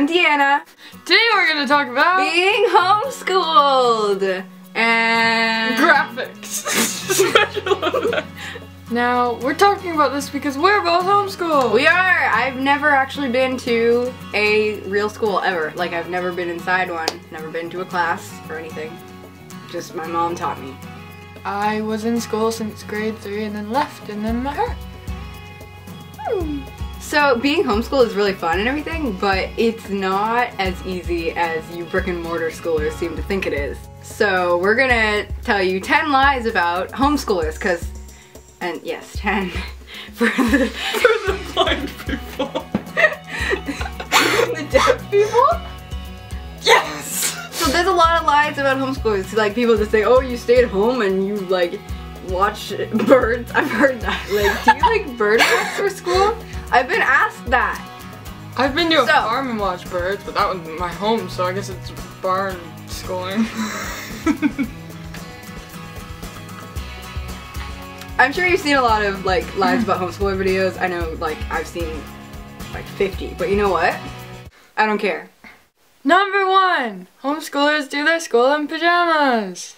I'm Deanna. Today we're going to talk about being homeschooled and graphics. Now, we're talking about this because we're both homeschooled. We are. I've never actually been to a real school ever. Like, I've never been inside one, never been to a class or anything. Just my mom taught me. I was in school since grade 3 and then left and then met her. So being homeschooled is really fun and everything, but it's not as easy as you brick and mortar schoolers seem to think it is. So we're gonna tell you 10 lies about homeschoolers, and yes, 10 for the Blind people. the deaf people? Yes! So there's a lot of lies about homeschoolers. Like, people just say, oh, you stay at home and you like watch birds. I've heard that. Like, do you like bird watch for school? I've been asked that. I've been to a farm and watched birds, but that was my home, so I guess it's barn schooling. I'm sure you've seen a lot of like lies about homeschooler videos. I know, like, I've seen like 50, but you know what? I don't care. Number 1, homeschoolers do their school in pajamas.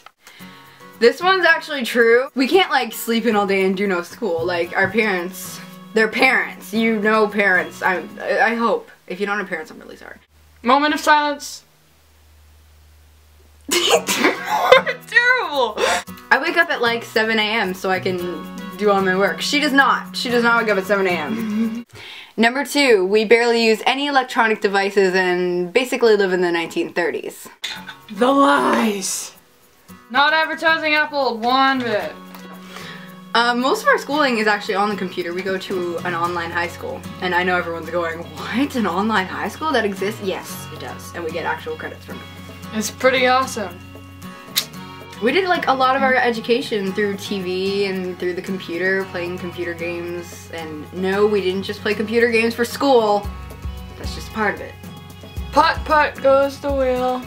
This one's actually true. We can't like sleep in all day and do no school. Like, our parents, they're parents. You know parents. I hope. If you don't have parents, I'm really sorry. Moment of silence. Terrible. I wake up at like 7 a.m. so I can do all my work. She does not. She does not wake up at 7 a.m. Number 2, we barely use any electronic devices and basically live in the 1930s. The lies. Not advertising Apple one bit. Most of our schooling is actually on the computer. We go to an online high school. And I know everyone's going, what? An online high school that exists? Yes, it does. And we get actual credits from it. It's pretty awesome. We did like a lot of our education through TV and through the computer, playing computer games. And no, we didn't just play computer games for school. That's just part of it. Putt putt goes the wheel.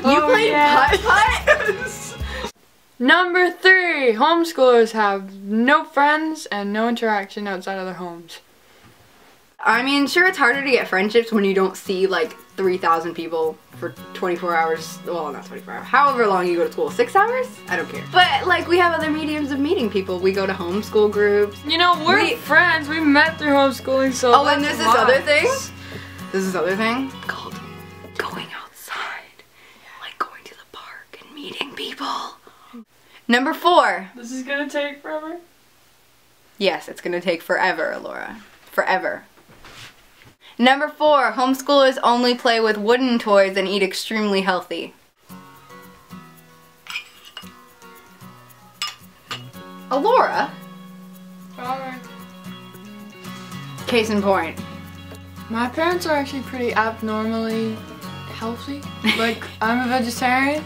You played putt putt? Yes. Number 3, homeschoolers have no friends and no interaction outside of their homes. I mean, sure, it's harder to get friendships when you don't see like 3,000 people for 24 hours. Well, not 24 hours. However long you go to school. 6 hours? I don't care. But like, we have other mediums of meeting people. We go to homeschool groups. You know, we're friends. We met through homeschooling, so oh, and there's this other thing? There's this other thing called going outside. Like going to the park and meeting people. Number 4. This is gonna take forever? Yes, it's gonna take forever, Laura. Forever. Number 4, homeschoolers only play with wooden toys and eat extremely healthy. Laura? Alright. Case in point. My parents are actually pretty abnormally healthy. Like, I'm a vegetarian,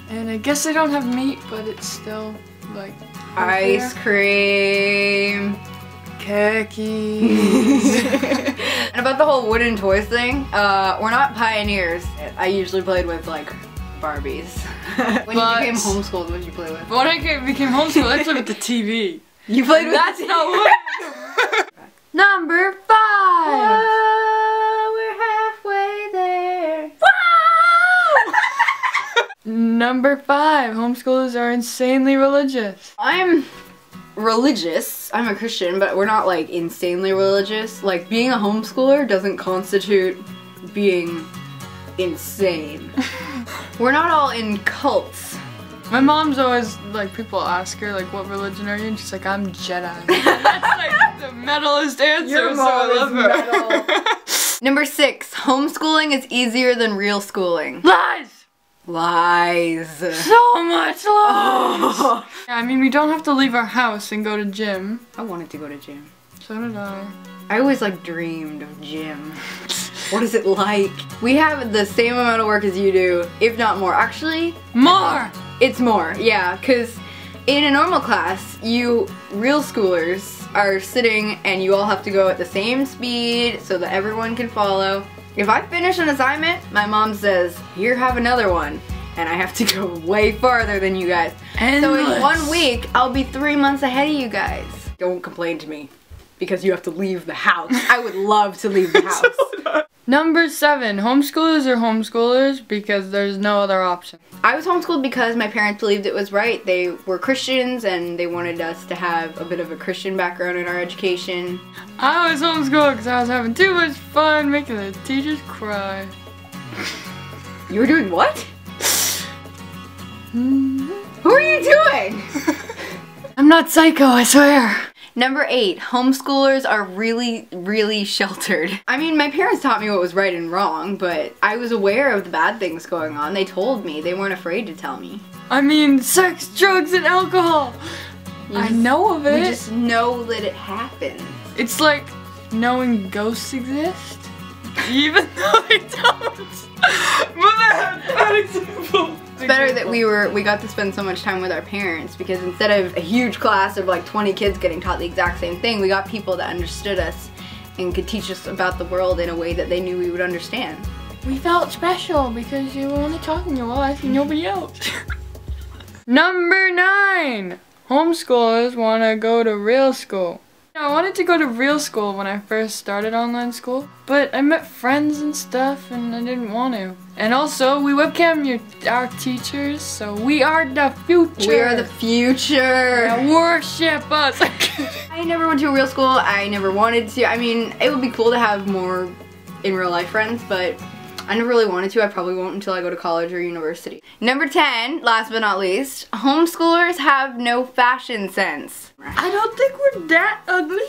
and I guess they don't have meat, but it's still, like, ice cream. Khakis. And about the whole wooden toys thing, we're not pioneers. I usually played with like Barbies. When you became homeschooled, what did you play with? When I became homeschooled, I played with the TV. You played with That's not what. Number 5. Whoa, we're halfway there. Number 5, homeschoolers are insanely religious. I'm religious. I'm a Christian, but we're not like insanely religious. Like, being a homeschooler doesn't constitute being insane. We're not all in cults. My mom's always like, people ask her like, what religion are you? And she's like, I'm Jedi. That's like the metalist answer. Your mom is metal. Number 6, homeschooling is easier than real schooling. Lies! Lies. So much lies! Oh. I mean, we don't have to leave our house and go to gym. I wanted to go to gym. So did I. I always like dreamed of gym. What is it like? We have the same amount of work as you do, if not more. Actually, more! It's more, yeah, because in a normal class, you real schoolers are sitting and you all have to go at the same speed so that everyone can follow. If I finish an assignment, my mom says, here, have another one. And I have to go way farther than you guys. So in 1 week, I'll be 3 months ahead of you guys. Don't complain to me because you have to leave the house. I would love to leave the house. Number 7, homeschoolers or homeschoolers because there's no other option. I was homeschooled because my parents believed it was right. They were Christians and they wanted us to have a bit of a Christian background in our education. I was homeschooled because I was having too much fun making the teachers cry. You were doing what? Who are you doing? I'm not psycho, I swear. Number 8, homeschoolers are really, really sheltered. I mean, my parents taught me what was right and wrong, but I was aware of the bad things going on. They told me. They weren't afraid to tell me. I mean, sex, drugs, and alcohol. I know of it. We just know that it happens. It's like knowing ghosts exist, even though they don't. But that example. It's better that we got to spend so much time with our parents, because instead of a huge class of like 20 kids getting taught the exact same thing, we got people that understood us and could teach us about the world in a way that they knew we would understand. We felt special because you were only talking your life and nobody else. Number 9, homeschoolers want to go to real school. I wanted to go to real school when I first started online school, but I met friends and stuff and I didn't want to. And also, we webcam our teachers, so we are the future. We are the future. Yeah, worship us. I never went to a real school. I never wanted to. I mean, it would be cool to have more in real life friends, but I never really wanted to. I probably won't until I go to college or university. Number 10, last but not least, homeschoolers have no fashion sense. I don't think we're that ugly.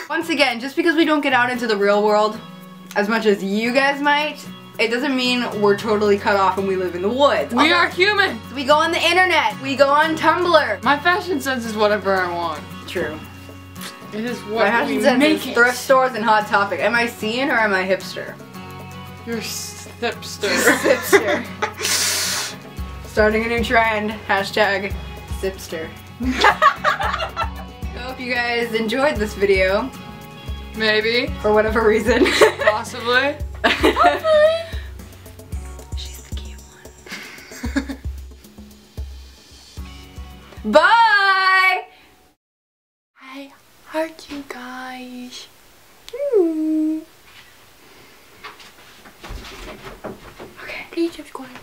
Once again, just because we don't get out into the real world as much as you guys might, it doesn't mean we're totally cut off and we live in the woods. We are human. We go on the internet. We go on Tumblr. My fashion sense is whatever I want. True. It is My what fashion we sense make is thrift stores and Hot Topic. Am I scene or am I hipster? You're hipster. Hipster. Starting a new trend. Hashtag Sipster. I hope you guys enjoyed this video. Maybe. For whatever reason. Possibly. Hopefully. She's the cute one. Bye! I heart you guys. Okay. Please subscribe.